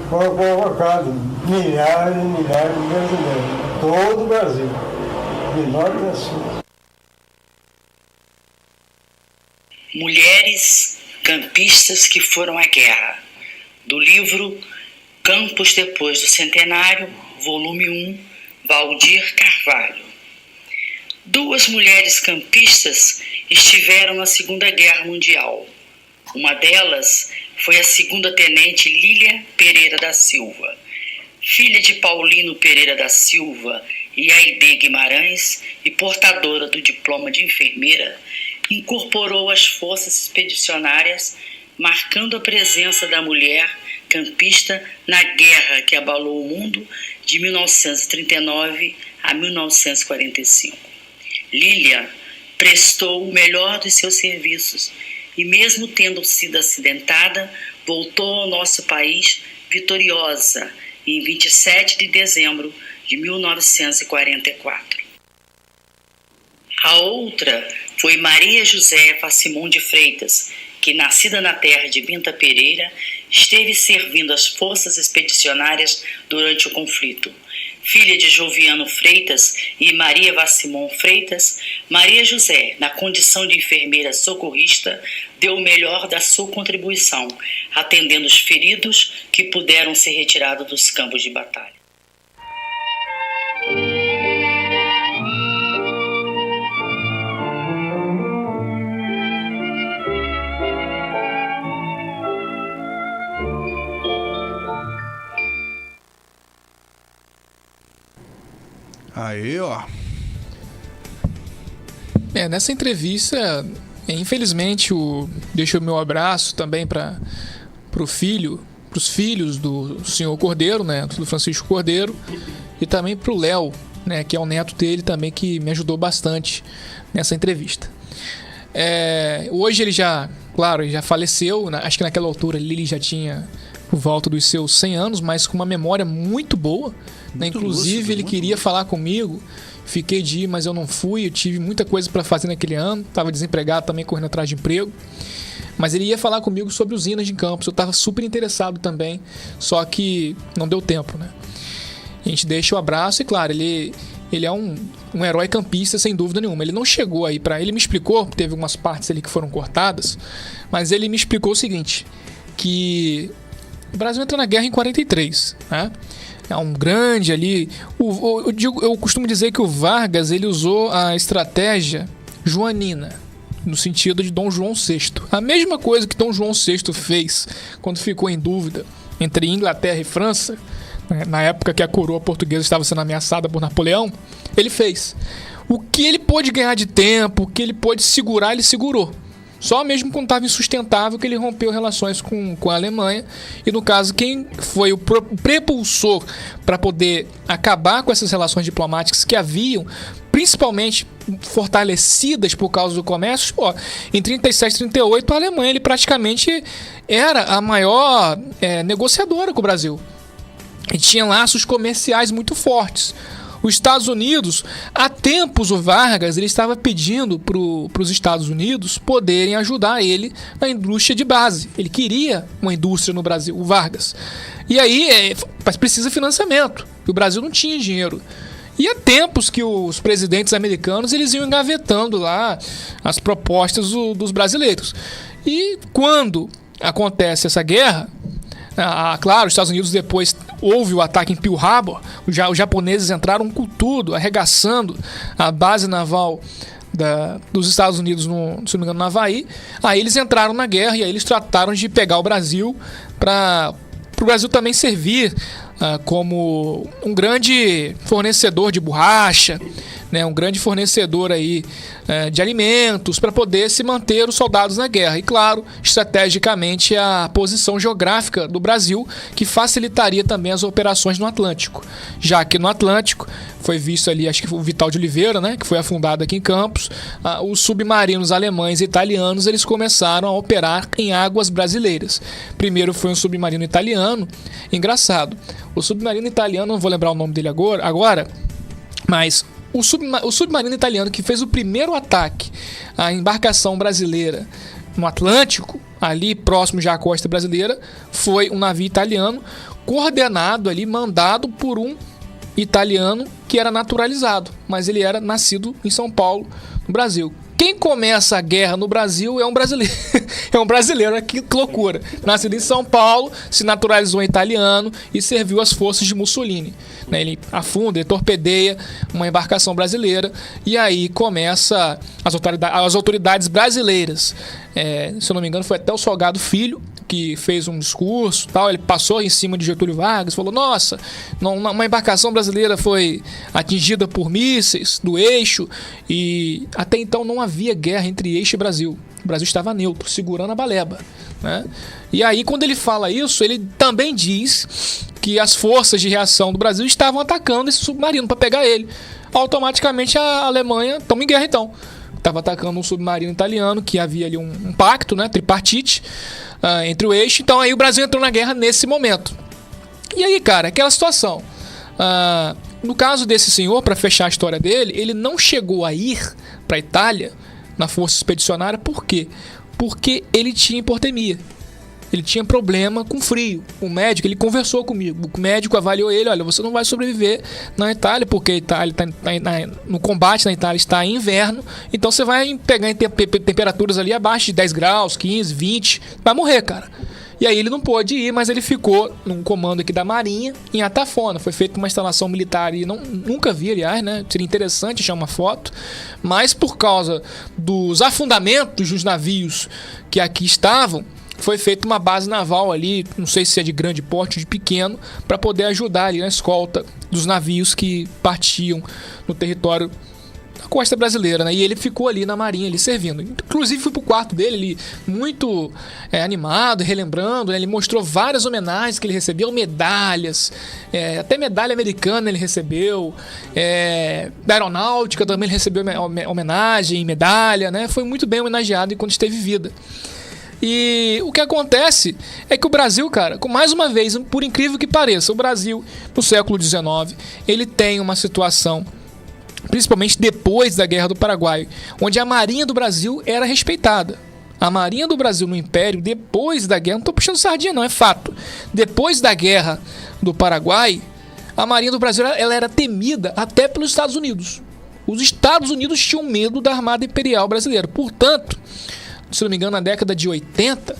Foram convocados milhares e milhares de brasileiros, todo o Brasil, de norte a sul. Mulheres campistas que foram à guerra, do livro Campos Depois do Centenário, volume 1, Valdir Carvalho. 2 mulheres campistas estiveram na Segunda Guerra Mundial. Uma delas foi a segunda-tenente Lília Pereira da Silva, filha de Paulino Pereira da Silva e Aide Guimarães e portadora do diploma de enfermeira, incorporou as forças expedicionárias, marcando a presença da mulher campista na guerra que abalou o mundo de 1939 a 1945. Lília prestou o melhor dos seus serviços e, mesmo tendo sido acidentada, voltou ao nosso país vitoriosa em 27 de dezembro de 1944. A outra foi Maria José Facimon de Freitas, que, nascida na terra de Binta Pereira, esteve servindo as forças expedicionárias durante o conflito. Filha de Joviano Freitas e Maria Facimon Freitas, Maria José, na condição de enfermeira socorrista, deu o melhor da sua contribuição, atendendo os feridos que puderam ser retirados dos campos de batalha. Aí, ó. Nessa entrevista, infelizmente, deixo o meu abraço também para os filhos do senhor Cordeiro, né, do Francisco Cordeiro, e também para o Léo, né, que é o neto dele também, que me ajudou bastante nessa entrevista. Hoje ele já faleceu, acho que naquela altura ele já tinha por volta dos seus 100 anos, mas com uma memória muito boa, né? Inclusive lúcido, ele queria falar comigo, fiquei de ir, mas eu não fui, eu tive muita coisa para fazer naquele ano, estava desempregado também, correndo atrás de emprego, mas ele ia falar comigo sobre usinas de Campos, eu estava super interessado também, só que não deu tempo, né? A gente deixa o abraço e, claro, ele é um herói campista, sem dúvida nenhuma. Ele não chegou aí ele me explicou, teve algumas partes ali que foram cortadas, mas ele me explicou o seguinte, que o Brasil entrou na guerra em 43, né? É um grande ali. Eu costumo dizer que o Vargas ele usou a estratégia joanina, no sentido de Dom João VI. A mesma coisa que Dom João VI fez quando ficou em dúvida entre Inglaterra e França, né, na época que a coroa portuguesa estava sendo ameaçada por Napoleão, ele fez. O que ele pôde ganhar de tempo, o que ele pôde segurar, ele segurou. Só mesmo quando estava insustentável que ele rompeu relações com a Alemanha. E no caso, quem foi o prepulsor para poder acabar com essas relações diplomáticas que haviam, principalmente fortalecidas por causa do comércio, em 37, 38, a Alemanha ele praticamente era a maior negociadora com o Brasil. e tinha laços comerciais muito fortes. Os Estados Unidos, há tempos o Vargas ele estava pedindo para os Estados Unidos poderem ajudar ele na indústria de base. Ele queria uma indústria no Brasil, o Vargas. E aí, mas precisa de financiamento. E o Brasil não tinha dinheiro. E há tempos que os presidentes americanos eles iam engavetando lá as propostas dos brasileiros. E quando acontece essa guerra, claro, os Estados Unidos depois houve o ataque em Pearl Harbor, os japoneses entraram com tudo, arregaçando a base naval dos Estados Unidos, se não me engano, no Havaí. Aí eles entraram na guerra e aí eles trataram de pegar o Brasil para o Brasil também servir como um grande fornecedor de borracha, né, um grande fornecedor aí, de alimentos para poder se manter os soldados na guerra. E claro, estrategicamente a posição geográfica do Brasil que facilitaria também as operações no Atlântico, já que no Atlântico foi visto ali, acho que o Vital de Oliveira, né, que foi afundado aqui em Campos, os submarinos alemães e italianos eles começaram a operar em águas brasileiras. Primeiro foi um submarino italiano, engraçado, o submarino italiano, não vou lembrar o nome dele agora, mas o submarino italiano que fez o primeiro ataque à embarcação brasileira no Atlântico, ali próximo já à costa brasileira, foi um navio italiano, coordenado ali, mandado por um italiano que era naturalizado, mas ele era nascido em São Paulo, no Brasil. Quem começa a guerra no Brasil é um brasileiro. É um brasileiro, que loucura. Nascido em São Paulo, se naturalizou em italiano e serviu às forças de Mussolini. Ele afunda, ele torpedeia uma embarcação brasileira e aí começa as autoridades brasileiras. Se eu não me engano, foi até o Salgado Filho que fez um discurso, tal. Ele passou em cima de Getúlio Vargas, falou: nossa, uma embarcação brasileira foi atingida por mísseis do eixo, e até então não havia guerra entre eixo e Brasil. O Brasil estava neutro, segurando a baleba, né? E aí, quando ele fala isso, ele também diz que as forças de reação do Brasil estavam atacando esse submarino para pegar ele. Automaticamente a Alemanha toma em guerra, então. Estava atacando um submarino italiano, que havia ali um pacto, né, tripartite, entre o eixo. Então aí o Brasil entrou na guerra nesse momento. E aí, cara, aquela situação. No caso desse senhor, para fechar a história dele, ele não chegou a ir para a Itália na força expedicionária. Por quê? Porque ele tinha hipotermia. Ele tinha problema com frio. O médico, ele conversou comigo. O médico avaliou ele: olha, você não vai sobreviver na Itália, porque a Itália no combate na Itália está em inverno, então você vai pegar em temperaturas ali abaixo de 10 graus, 15, 20, vai morrer, cara. E aí ele não pôde ir, mas ele ficou num comando aqui da Marinha, em Atafona. Foi feita uma instalação militar e nunca vi, aliás, né? Seria interessante achar uma foto. Mas por causa dos afundamentos dos navios que aqui estavam, foi feita uma base naval ali, não sei se é de grande porte ou de pequeno, para poder ajudar ali na escolta dos navios que partiam no território da costa brasileira, né? E ele ficou ali na Marinha, ali servindo. Inclusive fui pro quarto dele, ele muito animado, relembrando, né? Ele mostrou várias homenagens que ele recebeu, medalhas, até medalha americana ele recebeu, da aeronáutica também ele recebeu homenagem, medalha, né? Foi muito bem homenageado enquanto esteve em vida. E o que acontece é que o Brasil, cara, mais uma vez, por incrível que pareça, o Brasil, no século XIX, ele tem uma situação, principalmente depois da Guerra do Paraguai, onde a Marinha do Brasil era respeitada. A Marinha do Brasil no Império, depois da guerra, não estou puxando sardinha não, é fato. Depois da Guerra do Paraguai, a Marinha do Brasil ela era temida até pelos Estados Unidos. Os Estados Unidos tinham medo da Armada Imperial Brasileira. Portanto, se não me engano, na década de 80,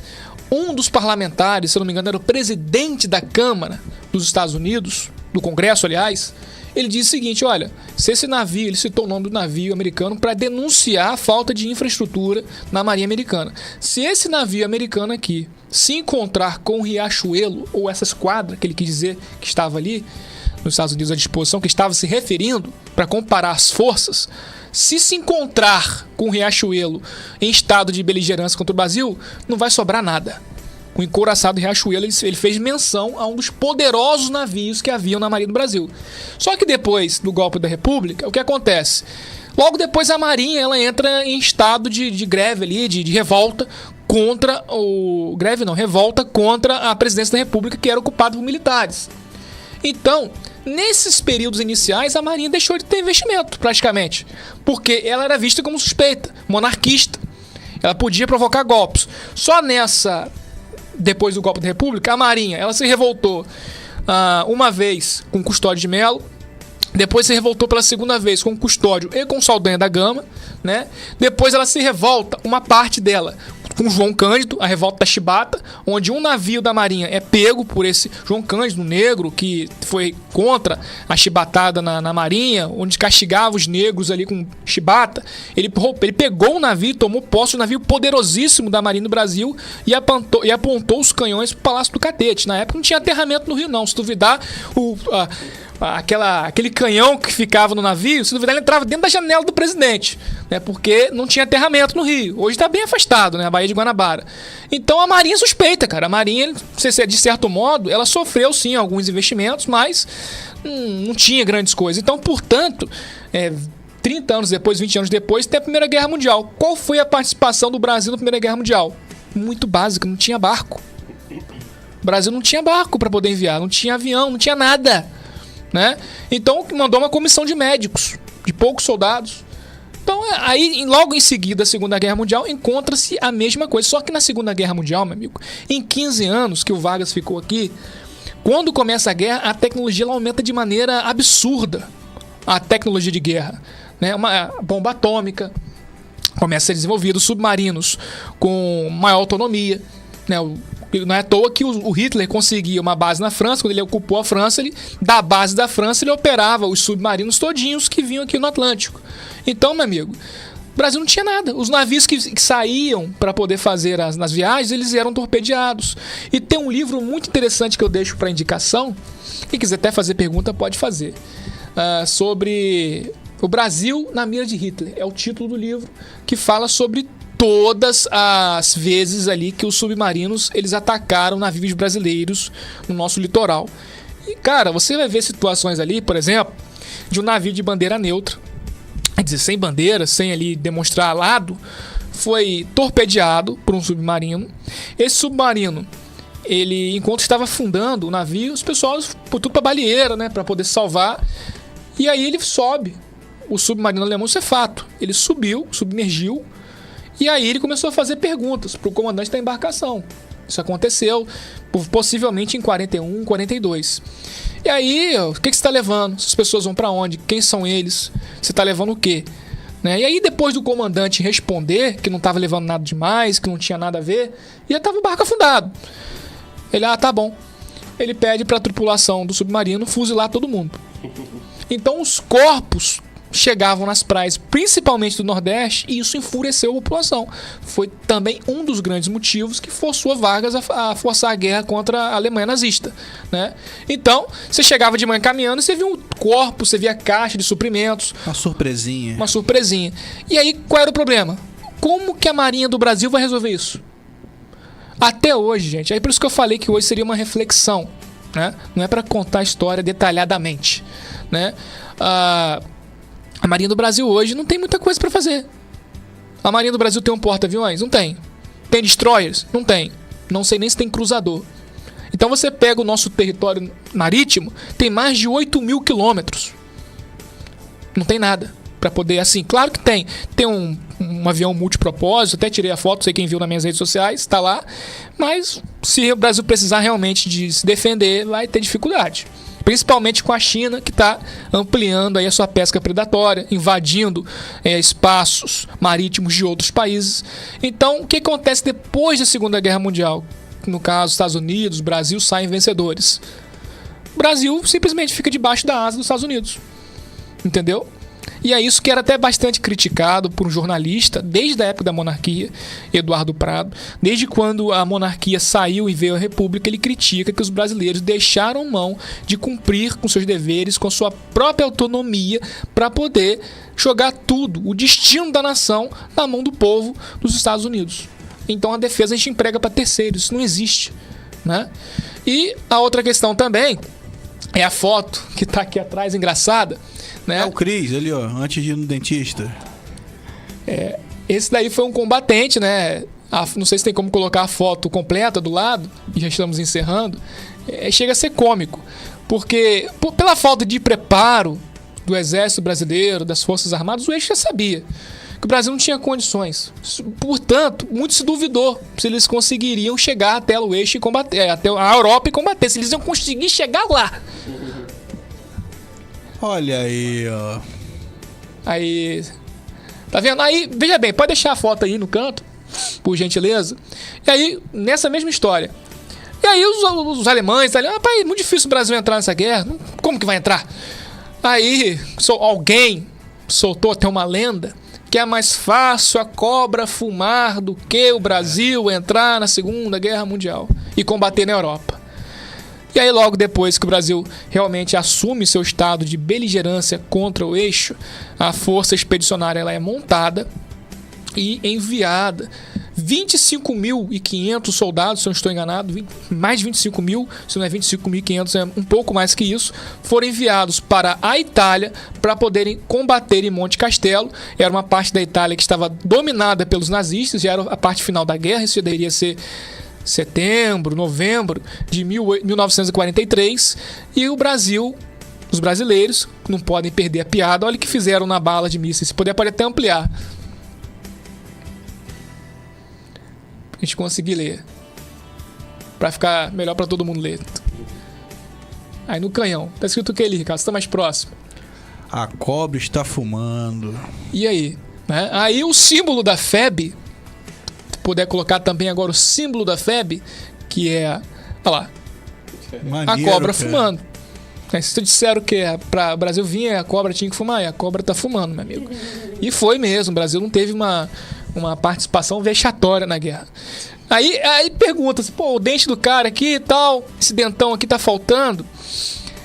um dos parlamentares, se não me engano, era o presidente da Câmara dos Estados Unidos, do Congresso, aliás, ele disse o seguinte: olha, se esse navio, ele citou o nome do navio americano para denunciar a falta de infraestrutura na Marinha Americana. Se esse navio americano aqui se encontrar com o Riachuelo, ou essa esquadra que ele quis dizer que estava ali nos Estados Unidos à disposição, que estava se referindo para comparar as forças, se encontrar com o Riachuelo em estado de beligerância contra o Brasil, não vai sobrar nada. O encouraçado Riachuelo, ele fez menção a um dos poderosos navios que haviam na Marinha do Brasil. Só que depois do golpe da República, o que acontece? Logo depois a Marinha ela entra em estado de greve ali, de revolta contra revolta contra a presidência da República, que era ocupada por militares. Então, nesses períodos iniciais, a Marinha deixou de ter investimento, praticamente. Porque ela era vista como suspeita, monarquista. Ela podia provocar golpes. Só depois do golpe da República, a Marinha ela se revoltou uma vez com Custódio de Melo. Depois se revoltou pela segunda vez com Custódio e com Saldanha da Gama, né? Depois ela se revolta, uma parte dela, com João Cândido, a revolta da Chibata, onde um navio da Marinha é pego por esse João Cândido negro, que foi contra a chibatada na Marinha, onde castigava os negros ali com chibata. Ele pegou um navio, tomou posse de um navio poderosíssimo da Marinha do Brasil e apontou os canhões pro Palácio do Catete. Na época não tinha aterramento no Rio, não. Se duvidar, aquele canhão que ficava no navio, se duvidar, ele entrava dentro da janela do presidente, né? Porque não tinha aterramento no Rio. Hoje está bem afastado, né? A Baía de Guanabara. Então a Marinha suspeita, cara. A Marinha, de certo modo, ela sofreu sim alguns investimentos, mas não tinha grandes coisas. Então, portanto, 30 anos depois, 20 anos depois, tem a Primeira Guerra Mundial. Qual foi a participação do Brasil na Primeira Guerra Mundial? Muito básica, não tinha barco. O Brasil não tinha barco para poder enviar, não tinha avião, não tinha nada. Né? Então mandou uma comissão de médicos, de poucos soldados. Então aí logo em seguida, a Segunda Guerra Mundial, encontra-se a mesma coisa. Só que na Segunda Guerra Mundial, meu amigo, em 15 anos que o Vargas ficou aqui, quando começa a guerra, a tecnologia ela aumenta de maneira absurda. A tecnologia de guerra, né? Uma bomba atômica começa a ser desenvolvida, submarinos com maior autonomia, né? Não é à toa que o Hitler conseguia uma base na França. Quando ele ocupou a França, da base da França, ele operava os submarinos todinhos que vinham aqui no Atlântico. Então, meu amigo, o Brasil não tinha nada. Os navios que saíam para poder fazer nas viagens, eles eram torpedeados. E tem um livro muito interessante que eu deixo para indicação. Quem quiser até fazer pergunta, pode fazer. Sobre o Brasil na mira de Hitler. É o título do livro, que fala sobre todas as vezes ali que os submarinos eles atacaram navios brasileiros no nosso litoral. E, cara, você vai ver situações ali, por exemplo, de um navio de bandeira neutra, quer dizer, sem bandeira, sem ali demonstrar lado, foi torpedeado por um submarino. Esse submarino, ele, enquanto estava afundando o navio, os pessoal pôr tudo pra baleeira, né, pra poder salvar. E aí ele sobe. O submarino alemão, isso é fato. Ele subiu, submergiu. E aí ele começou a fazer perguntas para o comandante da embarcação. Isso aconteceu possivelmente em 41, 42. E aí, o que você está levando? Essas pessoas vão para onde? Quem são eles? Você está levando o quê? Né? E aí, depois do comandante responder que não estava levando nada demais, que não tinha nada a ver, já estava o barco afundado. Ele, tá bom. Ele pede para a tripulação do submarino fuzilar todo mundo. Então, os corpos chegavam nas praias, principalmente do Nordeste, e isso enfureceu a população. Foi também um dos grandes motivos que forçou Vargas a forçar a guerra contra a Alemanha nazista, né? Então, você chegava de manhã caminhando e você via um corpo, você via caixa de suprimentos. Uma surpresinha. Uma surpresinha. E aí, qual era o problema? Como que a Marinha do Brasil vai resolver isso? Até hoje, gente, aí por isso que eu falei que hoje seria uma reflexão, né? Não é para contar a história detalhadamente, né? A Marinha do Brasil hoje não tem muita coisa para fazer. A Marinha do Brasil tem um porta-aviões? Não tem. Tem destroyers? Não tem. Não sei nem se tem cruzador. Então você pega o nosso território marítimo, tem mais de 8.000 quilômetros. Não tem nada para poder, assim, claro que tem. Tem um avião multipropósito, até tirei a foto, não sei quem viu nas minhas redes sociais, tá lá. Mas se o Brasil precisar realmente de se defender, vai ter dificuldade. Principalmente com a China, que está ampliando aí a sua pesca predatória, invadindo espaços marítimos de outros países. Então, o que acontece depois da Segunda Guerra Mundial? No caso, Estados Unidos, Brasil saem vencedores. O Brasil simplesmente fica debaixo da asa dos Estados Unidos. Entendeu? E é isso que era até bastante criticado por um jornalista desde a época da monarquia, Eduardo Prado. Desde quando a monarquia saiu e veio a república, ele critica que os brasileiros deixaram mão de cumprir com seus deveres, com sua própria autonomia, para poder jogar tudo, o destino da nação, na mão do povo dos Estados Unidos. Então a defesa a gente emprega para terceiros, isso não existe, né? E a outra questão também é a foto que está aqui atrás, engraçada, né? É o Cris ali, ó, antes de ir no dentista. Esse daí foi um combatente, né? Não sei se tem como colocar a foto completa do lado, e já estamos encerrando. Chega a ser cômico, Porque, pela falta de preparo do Exército Brasileiro, das Forças Armadas, o eixo já sabia que o Brasil não tinha condições. Portanto, muito se duvidou se eles conseguiriam chegar até o eixo e combater, até a Europa e combater, se eles iam conseguir chegar lá. Olha aí, ó. Aí, tá vendo? Aí, veja bem, pode deixar a foto aí no canto, por gentileza. E aí, nessa mesma história. E aí os alemães, rapaz, é muito difícil o Brasil entrar nessa guerra. Como que vai entrar? Aí, alguém soltou até uma lenda que é mais fácil a cobra fumar do que o Brasil entrar na Segunda Guerra Mundial e combater na Europa. E aí, logo depois que o Brasil realmente assume seu estado de beligerância contra o eixo, a força expedicionária ela é montada e enviada. 25.500 soldados, se eu não estou enganado, mais de 25 mil, se não é 25.500, é um pouco mais que isso, foram enviados para a Itália para poderem combater em Monte Castelo. Era uma parte da Itália que estava dominada pelos nazistas, já era a parte final da guerra, isso deveria ser setembro, novembro de 1943, e o Brasil, os brasileiros, não podem perder a piada, olha o que fizeram na bala de mísseis, se puder pode até ampliar. A gente conseguir ler. Pra ficar melhor pra todo mundo ler. Aí no canhão. Tá escrito o que ali, Ricardo? Você tá mais próximo. A cobra está fumando. E aí? Né? Aí o símbolo da FEB. Se puder colocar também agora o símbolo da FEB. Que é... Olha lá. Maneiro, a cobra cara. fumando. Se disseram que pra o Brasil vir, a cobra tinha que fumar. E a cobra tá fumando, meu amigo. E foi mesmo. O Brasil não teve uma participação vexatória na guerra. Aí pergunta-se, pô, o dente do cara aqui e tal, esse dentão aqui tá faltando.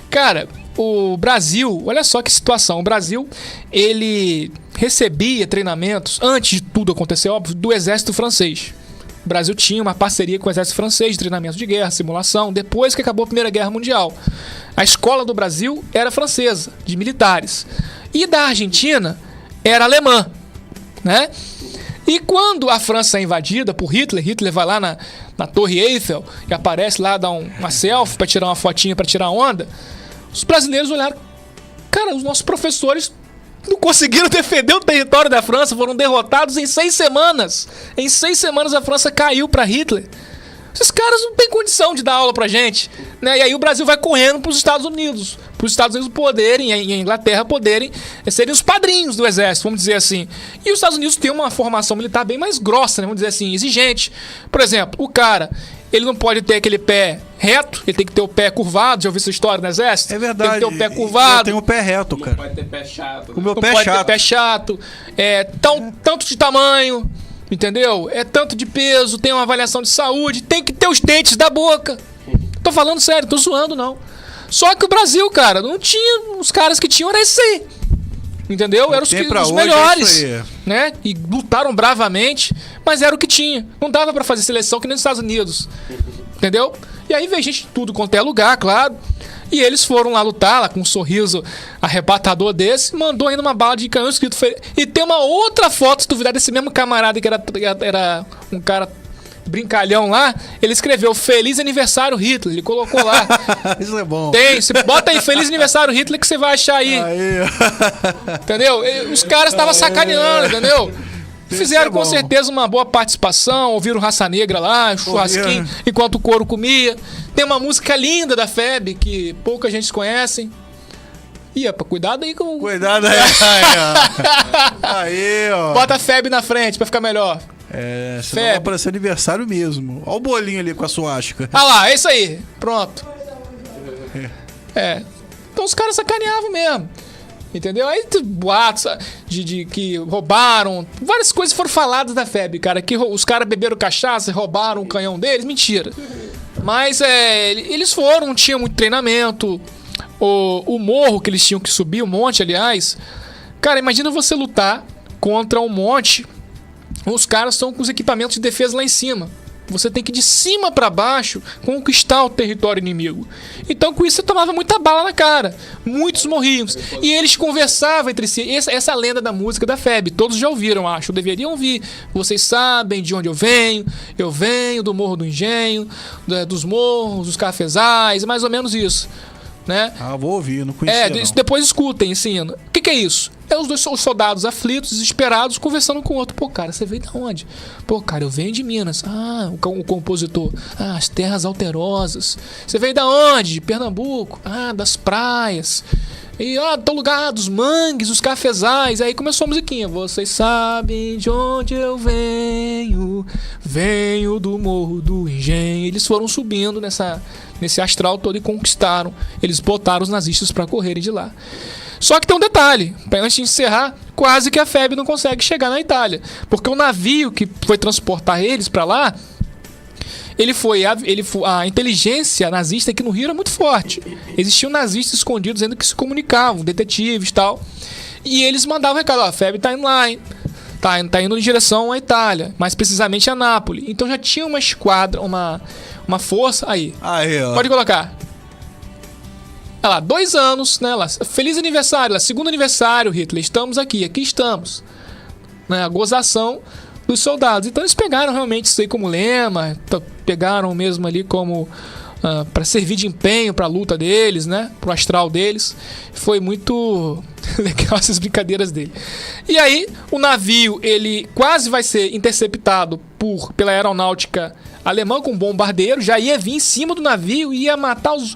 Cara, o Brasil, olha só que situação. O Brasil, ele recebia treinamentos, antes de tudo acontecer, óbvio, do exército francês. O Brasil tinha uma parceria com o exército francês de treinamento de guerra, simulação, depois que acabou a Primeira Guerra Mundial. A escola do Brasil era francesa, de militares. E da Argentina era alemã, né? E quando a França é invadida por Hitler vai lá na Torre Eiffel e aparece lá, dá uma selfie pra tirar uma fotinha, pra tirar onda, os brasileiros olharam, cara, os nossos professores não conseguiram defender o território da França, foram derrotados em 6 semanas. Em 6 semanas a França caiu pra Hitler. Esses caras não têm condição de dar aula pra gente, né? E aí o Brasil vai correndo pros Estados Unidos. Para os Estados Unidos poderem, e a Inglaterra poderem, serem os padrinhos do exército, vamos dizer assim. E os Estados Unidos têm uma formação militar bem mais grossa, né? Vamos dizer assim, exigente. Por exemplo, o cara, ele não pode ter aquele pé reto, ele tem que ter o pé curvado. Já ouviu essa história no exército? É verdade. Tem que ter o pé curvado. Tem o pé reto, cara. Não pode ter pé chato. O meu Não pé pode chato. ter pé chato. Tanto de tamanho, entendeu? É tanto de peso, tem uma avaliação de saúde, tem que ter os dentes da boca. Tô falando sério, tô zoando não. Só que o Brasil, cara, não tinha... Os caras que tinham era esse aí. Entendeu? Eram os melhores. Né? E lutaram bravamente, mas era o que tinha. Não dava pra fazer seleção que nem nos Estados Unidos. Entendeu? E aí veio gente de tudo quanto é lugar, claro. E eles foram lá lutar, lá com um sorriso arrebatador desse, mandou ainda uma bala de canhão escrito... E tem uma outra foto, se duvidar, desse mesmo camarada que era um cara... brincalhão lá, ele escreveu Feliz Aniversário Hitler, ele colocou lá. Isso é bom. Tem, você bota aí Feliz Aniversário Hitler que você vai achar aí. Entendeu? Os caras estavam sacaneando, entendeu? Fizeram com certeza uma boa participação, ouviram Raça Negra lá, churrasquinho, enquanto o couro comia. Tem uma música linda da FEB que pouca gente conhece. Ih, cuidado aí com... Cuidado aí, aí, ó. Bota a FEB na frente pra ficar melhor. Senão vai parecer aniversário mesmo. Olha o bolinho ali com a suástica. Ah lá, é isso aí. Pronto. Então os caras sacaneavam mesmo. Entendeu? Aí boatos de que roubaram. Várias coisas foram faladas da FEB, cara. Que os caras beberam cachaça e roubaram o canhão deles. Mentira. Mas eles foram, não tinha muito treinamento. O morro que eles tinham que subir, o monte, aliás. Cara, imagina você lutar contra um monte. Os caras estão com os equipamentos de defesa lá em cima. Você tem que ir de cima pra baixo conquistar o território inimigo. Então com isso você tomava muita bala na cara. Muitos morriam. E eles conversavam entre si. Essa é a lenda da música da FEB. Todos já ouviram, acho. Deveriam ouvir. Vocês sabem de onde eu venho. Eu venho do Morro do Engenho, dos morros, dos cafezais. Mais ou menos isso. né? Ah, vou ouvir, não conhecia não. Depois escutem esse hino. O que é isso? É os soldados aflitos, desesperados, conversando com o outro. Pô, cara, você veio de onde? Pô, cara, eu venho de Minas. Ah, o compositor. Ah, as terras alterosas. Você veio da onde? De Pernambuco. Ah, das praias. E, do lugar dos mangues, dos cafezais. Aí começou a musiquinha. Vocês sabem de onde eu venho. Venho do Morro do Engenho. Eles foram subindo nesse astral todo e conquistaram. Eles botaram os nazistas para correrem de lá. Só que tem um detalhe, antes de encerrar, quase que a FEB não consegue chegar na Itália, porque o navio que foi transportar eles para lá, a inteligência nazista aqui no Rio era muito forte. Existiam nazistas escondidos ainda que se comunicavam, detetives e tal, e eles mandavam recado, a FEB tá indo lá, hein? Tá indo em direção à Itália, mais precisamente a Nápoles. Então já tinha uma esquadra, uma força aí. Ó. Pode colocar. Olha lá, 2 anos, né? Lá, feliz aniversário, lá, segundo aniversário, Hitler. Estamos aqui estamos. Né, a gozação dos soldados. Então eles pegaram realmente isso aí como lema, pegaram mesmo ali como para servir de empenho para a luta deles, né? Pro astral deles. Foi muito legal essas brincadeiras dele. E aí, o navio, ele quase vai ser interceptado pela aeronáutica alemã com bombardeiro, já ia vir em cima do navio e ia matar os...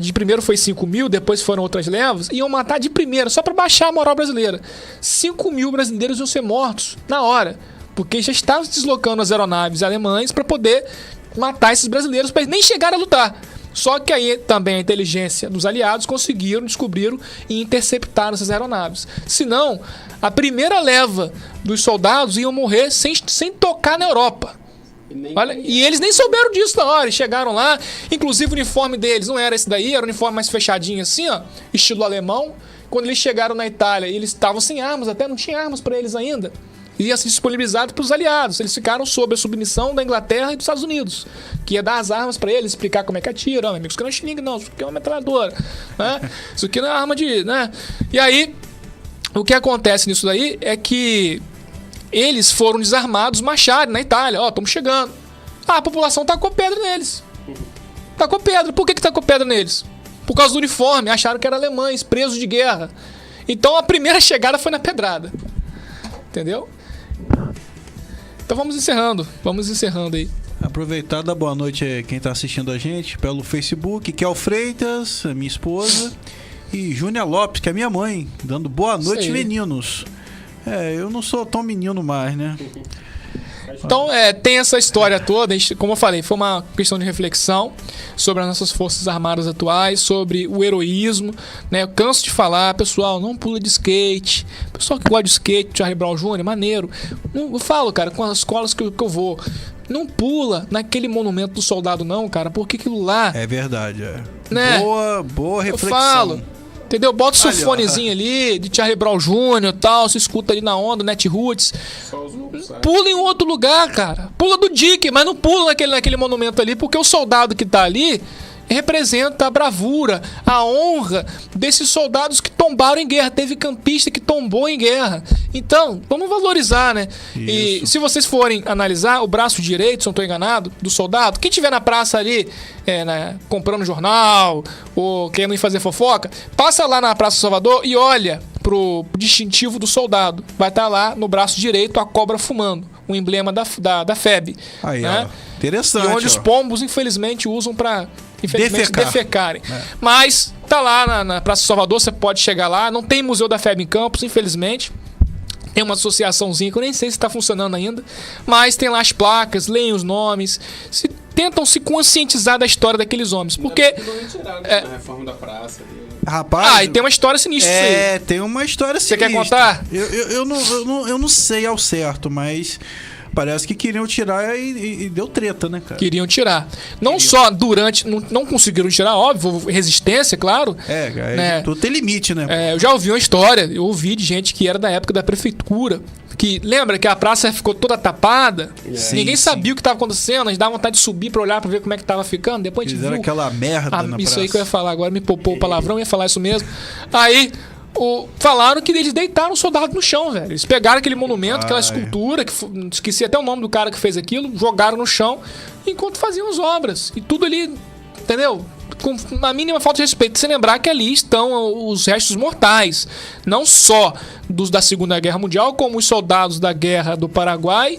De primeiro foi 5 mil, depois foram outras levas, iam matar de primeira, só para baixar a moral brasileira. 5 mil brasileiros iam ser mortos na hora, porque já estavam se deslocando as aeronaves alemães para poder matar esses brasileiros, para nem chegar a lutar. Só que aí também a inteligência dos aliados descobriram e interceptaram essas aeronaves. Senão, a primeira leva dos soldados iam morrer sem tocar na Europa. Olha, e eles nem souberam disso na hora, eles chegaram lá, inclusive o uniforme deles não era esse daí, era um uniforme mais fechadinho assim, ó, estilo alemão. Quando eles chegaram na Itália, eles estavam sem armas, até não tinha armas para eles ainda, ia ser disponibilizado para os aliados. Eles ficaram sob a submissão da Inglaterra e dos Estados Unidos, que ia dar as armas para eles, explicar como é que atira. Meu amigo, isso aqui não é xilingue, não, isso aqui é uma metralhadora, né? Isso aqui não é arma de... né? E aí, o que acontece nisso daí é que eles foram desarmados, macharem na Itália. Estamos chegando. A população tacou pedra neles. Tacou pedra. Por que tacou pedra neles? Por causa do uniforme. Acharam que eram alemães, presos de guerra. Então a primeira chegada foi na pedrada. Entendeu? Então vamos encerrando aí. Aproveitar e dar boa noite a quem está assistindo a gente pelo Facebook. Kel Freitas, minha esposa. E Júnia Lopes, que é minha mãe. Dando boa noite, meninos. Eu não sou tão menino mais, né? Então, tem essa história toda, como eu falei, foi uma questão de reflexão sobre as nossas forças armadas atuais, sobre o heroísmo, né? Eu canso de falar, pessoal, não pula de skate. Pessoal que gosta de skate, Charlie Brown Jr., maneiro. Eu falo, cara, com as escolas que eu vou, não pula naquele monumento do soldado não, cara, porque aquilo lá... É verdade, né? Boa reflexão. Eu falo... Entendeu? Bota o seu fonezinho ali, de Charlie Brown Jr. e tal, se escuta ali na onda, Netroots. Pula em outro lugar, cara. Pula do Dick, mas não pula naquele monumento ali, porque o soldado que tá ali representa a bravura, a honra desses soldados que tombaram em guerra. Teve campista que tombou em guerra. Então, vamos valorizar, né? Isso. E se vocês forem analisar o braço direito, se não estou enganado, do soldado, quem tiver na praça ali, né, comprando jornal ou querendo ir fazer fofoca, passa lá na Praça Salvador e olha pro distintivo do soldado. Vai estar lá no braço direito a cobra fumando, o emblema da FEB. Aí, né? Interessante. E onde os pombos, infelizmente, usam para defecarem. É. Mas tá lá na Praça Salvador, você pode chegar lá. Não tem Museu da FEB em Campos, infelizmente. Tem uma associaçãozinha que eu nem sei se está funcionando ainda. Mas tem lá as placas, leem os nomes. Tentam se conscientizar da história daqueles homens. Porque... a reforma da praça. Rapaz... e tem uma história sinistra isso aí. Tem uma história sinistra. Você quer contar? Eu não sei ao certo, mas... Parece que queriam tirar e deu treta, né, cara? Queriam tirar. Não só durante... Não conseguiram tirar, óbvio. Resistência, claro. Né? Tudo tem limite, né? Eu já ouvi uma história. Eu ouvi de gente que era da época da prefeitura. Que lembra que a praça ficou toda tapada? Ninguém sabia o que estava acontecendo. A gente dava vontade de subir pra olhar, pra ver como é que tava ficando. Depois a gente fizeram viu aquela merda na isso praça. aí que eu ia falar agora. Me poupou o palavrão, eu ia falar isso mesmo. Aí... falaram que eles deitaram o soldado no chão, velho. Eles pegaram aquele monumento, aquela escultura, esqueci até o nome do cara que fez aquilo, jogaram no chão enquanto faziam as obras. E tudo ali, entendeu? com a mínima falta de respeito, sem lembrar que ali estão os restos mortais, não só dos da Segunda Guerra Mundial, como os soldados da Guerra do Paraguai.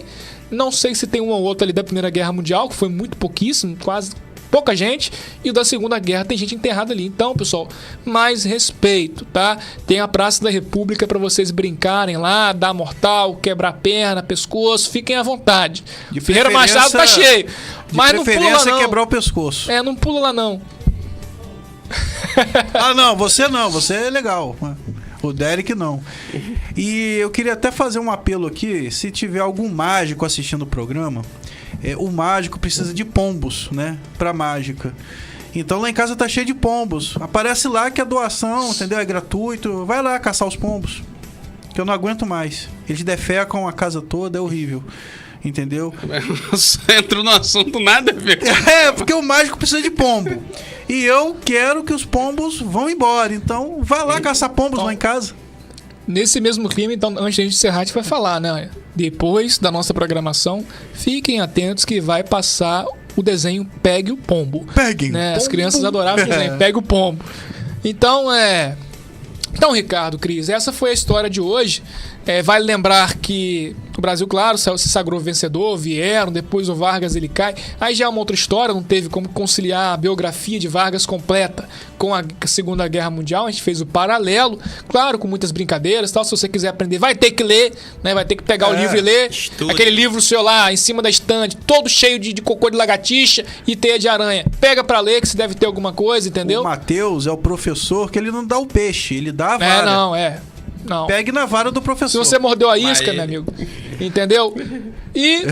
Não sei se tem um ou outro ali da Primeira Guerra Mundial, que foi muito pouquíssimo, quase pouca gente, e o da Segunda Guerra tem gente enterrada ali. Então, pessoal, mais respeito, tá? Tem a Praça da República para vocês brincarem lá, dar mortal, quebrar perna, pescoço, fiquem à vontade. De Ferreira Machado tá cheio, mas não pula lá não. Quebrar o pescoço. Não pula lá não. Não, você é legal. O Derek não. E eu queria até fazer um apelo aqui, se tiver algum mágico assistindo o programa, o mágico precisa de pombos, né? Pra mágica. Então lá em casa tá cheio de pombos. Aparece lá que a doação, entendeu? É gratuito. Vai lá caçar os pombos. Que eu não aguento mais. Eles defecam a casa toda, é horrível. Entendeu? Você entrou no assunto nada a ver. Porque o mágico precisa de pombo. E eu quero que os pombos vão embora. Então, vai lá caçar pombos lá em casa. Nesse mesmo clima, então, antes de a gente encerrar, a gente vai falar, né? Depois da nossa programação, fiquem atentos que vai passar o desenho Pegue o Pombo. Peguem, né? As crianças adoravam o desenho Pegue o Pombo. Então, Então, Ricardo, Cris, essa foi a história de hoje. Vale lembrar que o Brasil, claro, se sagrou vencedor, vieram, depois o Vargas ele cai. Aí já é uma outra história, não teve como conciliar a biografia de Vargas completa com a Segunda Guerra Mundial. A gente fez o paralelo, claro, com muitas brincadeiras, tal. Se você quiser aprender, vai ter que ler, né? Vai ter que pegar o livro e ler. Estude. Aquele livro seu lá, em cima da estante, todo cheio de cocô de lagartixa e teia de aranha. Pega pra ler, que se deve ter alguma coisa, entendeu? O Matheus é o professor que ele não dá o peixe, ele dá a vara. Não. Pegue na vara do professor. Se você mordeu a isca, meu amigo. Entendeu? E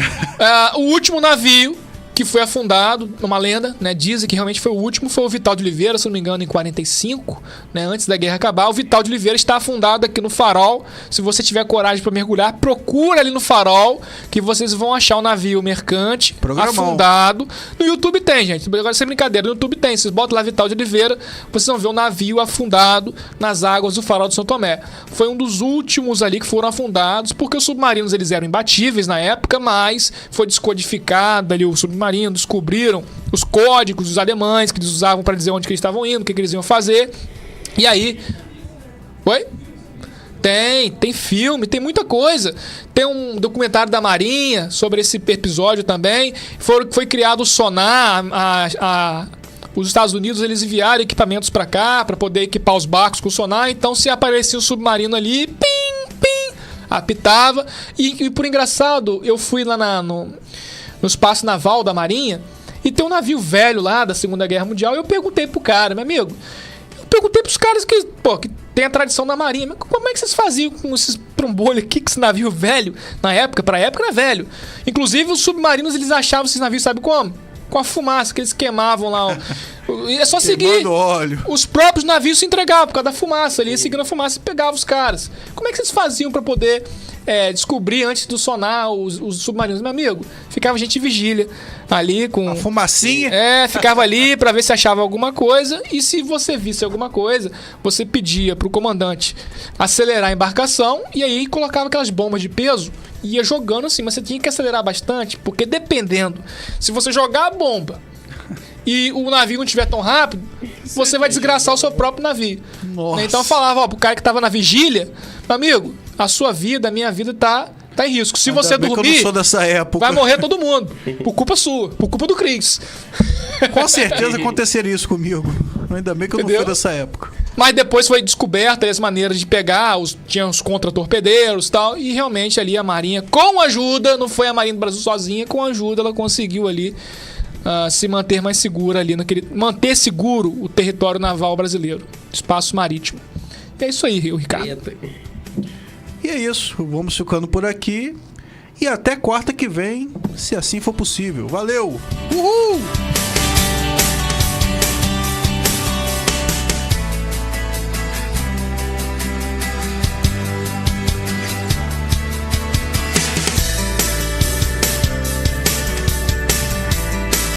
o último navio que foi afundado, numa lenda, né? Dizem que realmente foi o último, foi o Vital de Oliveira, se não me engano, em 45, né? Antes da guerra acabar. O Vital de Oliveira está afundado aqui no Farol. Se você tiver coragem para mergulhar, procura ali no Farol, que vocês vão achar o navio mercante afundado. No YouTube tem, gente. Agora sem brincadeira, no YouTube tem. Vocês botam lá Vital de Oliveira, vocês vão ver o navio afundado nas águas do Farol de São Tomé. Foi um dos últimos ali que foram afundados, porque os submarinos eles eram imbatíveis na época, mas foi descodificado ali o submarino, descobriram os códigos dos alemães que eles usavam para dizer onde que eles estavam indo, o que eles iam fazer. E aí... Oi? Tem filme, tem muita coisa. Tem um documentário da Marinha sobre esse episódio também. Foi criado o sonar, os Estados Unidos eles enviaram equipamentos para cá para poder equipar os barcos com sonar. Então se aparecia um submarino ali, pim, pim, apitava. E por engraçado, eu fui lá no espaço naval da Marinha e tem um navio velho lá da Segunda Guerra Mundial. E eu perguntei pro cara, meu amigo, perguntei pros caras que tem a tradição da Marinha, mas como é que vocês faziam com esses trombolhos aqui, com esse navio velho? Pra época era velho. Inclusive os submarinos eles achavam esses navios, sabe como? Com a fumaça que eles queimavam lá. É só seguir. Óleo. Os próprios navios se entregavam por causa da fumaça ali, seguindo a fumaça e pegavam os caras. Como é que vocês faziam pra poder descobrir antes do sonar os submarinos? Meu amigo, ficava gente de vigília ali com a fumacinha. Ficava ali pra ver se achava alguma coisa. E se você visse alguma coisa, você pedia pro comandante acelerar a embarcação e aí colocava aquelas bombas de peso e ia jogando assim. Mas você tinha que acelerar bastante, porque dependendo, se você jogar a bomba e o navio não estiver tão rápido, você vai desgraçar o seu próprio navio. Nossa. Então eu falava pro cara que tava na vigília, meu amigo, a sua vida, a minha vida tá em risco. Se você dormir, eu não sou dessa época, vai morrer todo mundo. Por culpa sua, por culpa do Cris. Com certeza aconteceria isso comigo. Ainda bem que eu não fui dessa época. Mas depois foi descoberta as maneiras de pegar, tinha os contra-torpedeiros e tal, e realmente ali a Marinha, com ajuda, não foi a Marinha do Brasil sozinha, com ajuda ela conseguiu ali se manter mais segura ali, manter seguro o território naval brasileiro, espaço marítimo. E é isso aí, Ricardo. E é isso, vamos ficando por aqui e até quarta que vem, se assim for possível. Valeu! Uhul!